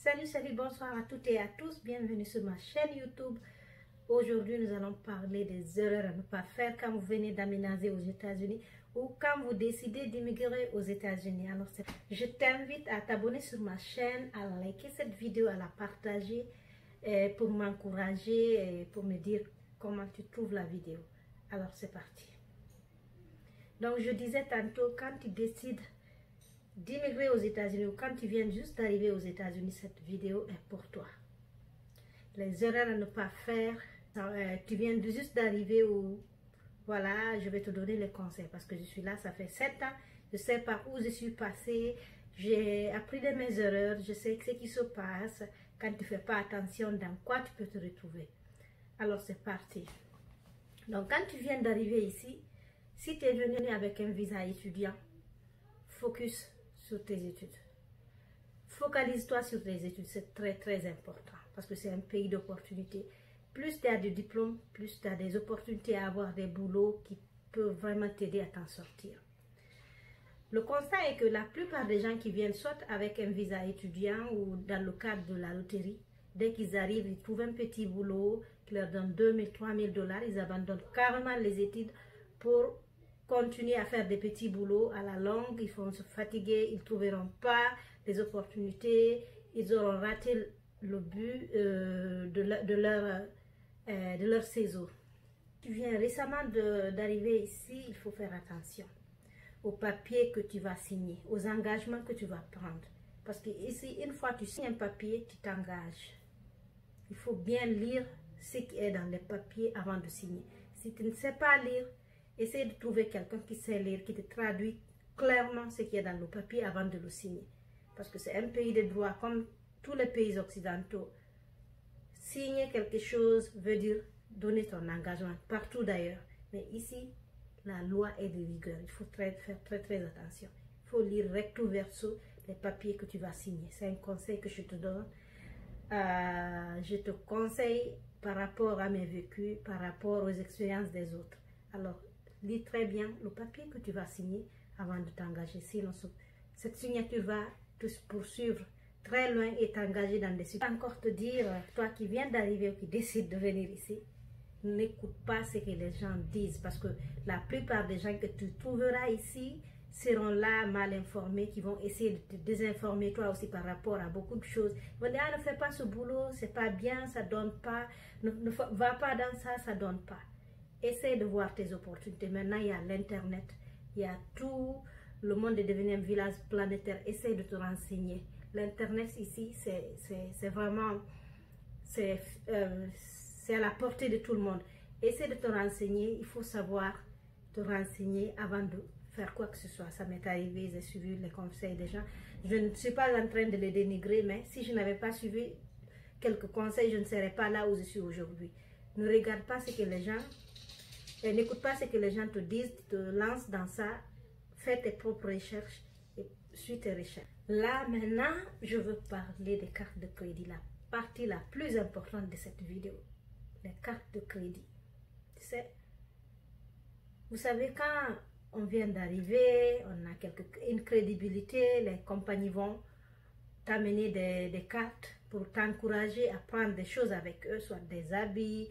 Salut, bonsoir à toutes et à tous, bienvenue sur ma chaîne YouTube. Aujourd'hui, nous allons parler des erreurs à ne pas faire quand vous venez d'aménager aux États-Unis ou quand vous décidez d'immigrer aux États-Unis. Alors, je t'invite à t'abonner sur ma chaîne, à liker cette vidéo, à la partager pour m'encourager et pour me dire comment tu trouves la vidéo. Alors, c'est parti. Donc, je disais tantôt, quand tu décides d'immigrer aux États-Unis ou quand tu viens juste d'arriver aux États-Unis, cette vidéo est pour toi. Les erreurs à ne pas faire, tu viens juste d'arriver ou voilà, je vais te donner les conseils parce que je suis là, ça fait 7 ans, je sais par où je suis passée, j'ai appris de mes erreurs, je sais ce qui se passe quand tu ne fais pas attention dans quoi tu peux te retrouver. Alors c'est parti. Donc quand tu viens d'arriver ici, si tu es venu avec un visa étudiant, focus sur tes études. Focalise-toi sur tes études, c'est très important parce que c'est un pays d'opportunités. Plus tu as de diplômes, plus tu as des opportunités à avoir des boulots qui peuvent vraiment t'aider à t'en sortir. Le constat est que la plupart des gens qui viennent soit avec un visa étudiant ou dans le cadre de la loterie, dès qu'ils arrivent, ils trouvent un petit boulot qui leur donne 2 000, 3 000 $, ils abandonnent carrément les études pour continuer à faire des petits boulots à la longue, ils vont se fatiguer, ils ne trouveront pas des opportunités, ils auront raté le but de leur séjour. Tu viens récemment d'arriver ici, il faut faire attention aux papiers que tu vas signer, aux engagements que tu vas prendre. Parce que ici, une fois que tu signes un papier, tu t'engages. Il faut bien lire ce qui est dans les papiers avant de signer. Si tu ne sais pas lire, essaye de trouver quelqu'un qui sait lire, qui te traduit clairement ce qui est dans le papier avant de le signer. Parce que c'est un pays de droit comme tous les pays occidentaux. Signer quelque chose veut dire donner ton engagement partout d'ailleurs. Mais ici, la loi est de rigueur. Il faut faire très attention. Il faut lire recto verso les papiers que tu vas signer. C'est un conseil que je te donne. Je te conseille par rapport à mes vécus, par rapport aux expériences des autres. Alors, lis très bien le papier que tu vas signer avant de t'engager. Sinon, cette signature va te poursuivre très loin et t'engager dans des situations. Encore te dire, toi qui viens d'arriver ou qui décide de venir ici, n'écoute pas ce que les gens disent parce que la plupart des gens que tu trouveras ici seront là mal informés, qui vont essayer de te désinformer toi aussi par rapport à beaucoup de choses. Ils vont dire, ah, ne fais pas ce boulot, c'est pas bien, ça donne pas, ne va pas dans ça, ça donne pas. Essaye de voir tes opportunités. Maintenant, il y a l'internet, il y a tout, le monde est devenu un village planétaire. Essaye de te renseigner. L'internet ici, c'est vraiment, c'est à la portée de tout le monde. Essaye de te renseigner, il faut savoir te renseigner avant de faire quoi que ce soit. Ça m'est arrivé, j'ai suivi les conseils des gens. Je ne suis pas en train de les dénigrer, mais si je n'avais pas suivi quelques conseils, je ne serais pas là où je suis aujourd'hui. Ne regarde pas ce que les gens, n'écoute pas ce que les gens te disent, te lance dans ça, fais tes propres recherches et suis tes recherches. Là, maintenant, je veux parler des cartes de crédit, la partie la plus importante de cette vidéo. Les cartes de crédit. Tu sais, vous savez, quand on vient d'arriver, on a une crédibilité, les compagnies vont t'amener des cartes pour t'encourager à prendre des choses avec eux, soit des habits,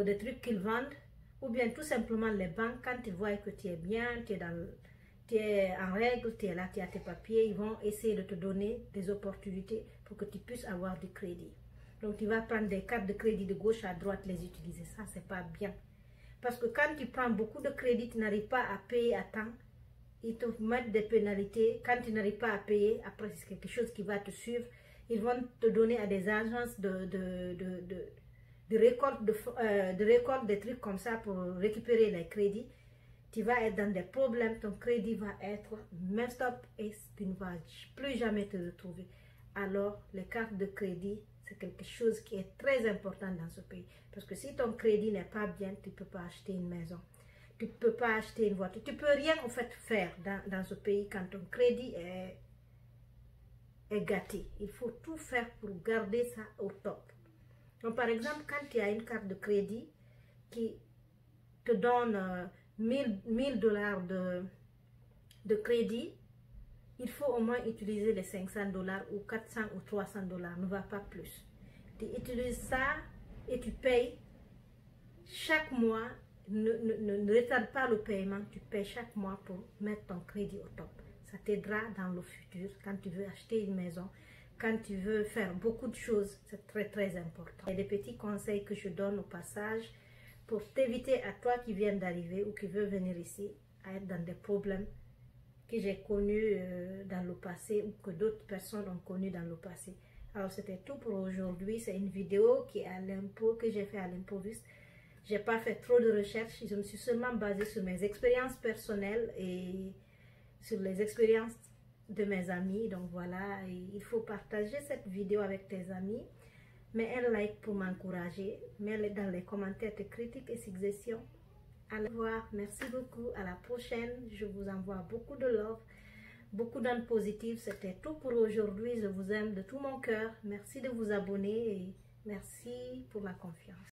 des trucs qu'ils vendent, ou bien tout simplement les banques, quand ils voient que tu es bien, tu es en règle, tu es là, tu as tes papiers, ils vont essayer de te donner des opportunités pour que tu puisses avoir du crédit. Donc tu vas prendre des cartes de crédit de gauche à droite, les utiliser. Ça, c'est pas bien. Parce que quand tu prends beaucoup de crédit, tu n'arrives pas à payer à temps. Ils te mettent des pénalités. Quand tu n'arrives pas à payer, après c'est quelque chose qui va te suivre. Ils vont te donner à des agences de récolte des trucs comme ça pour récupérer les crédits. Tu vas être dans des problèmes, ton crédit va être messed up et tu ne vas plus jamais te retrouver. Alors, les cartes de crédit, c'est quelque chose qui est très important dans ce pays. Parce que si ton crédit n'est pas bien, tu ne peux pas acheter une maison. Tu ne peux pas acheter une voiture. Tu ne peux rien en fait faire dans ce pays quand ton crédit est gâté. Il faut tout faire pour garder ça au top. Donc, par exemple, quand tu as une carte de crédit qui te donne $1000 de crédit, il faut au moins utiliser les 500 $ ou 400 ou 300 $, ne va pas plus. Tu utilises ça et tu payes chaque mois. Ne retarde pas le paiement, tu payes chaque mois pour mettre ton crédit au top. Ça t'aidera dans le futur, quand tu veux acheter une maison, quand tu veux faire beaucoup de choses, c'est très important. Il y a des petits conseils que je donne au passage pour t'éviter à toi qui viens d'arriver ou qui veut venir ici à être dans des problèmes que j'ai connus dans le passé ou que d'autres personnes ont connus dans le passé. Alors c'était tout pour aujourd'hui. C'est une vidéo qui est à l'impôt, que j'ai fait à l'improviste. J'ai pas fait trop de recherches, je me suis seulement basée sur mes expériences personnelles et sur les expériences de mes amis. Donc voilà, il faut partager cette vidéo avec tes amis. Mets un like pour m'encourager, mets dans les commentaires tes critiques et suggestions. À la revoir, merci beaucoup, à la prochaine. Je vous envoie beaucoup de love, beaucoup d'ondes positives. C'était tout pour aujourd'hui, je vous aime de tout mon cœur. Merci de vous abonner et merci pour la confiance.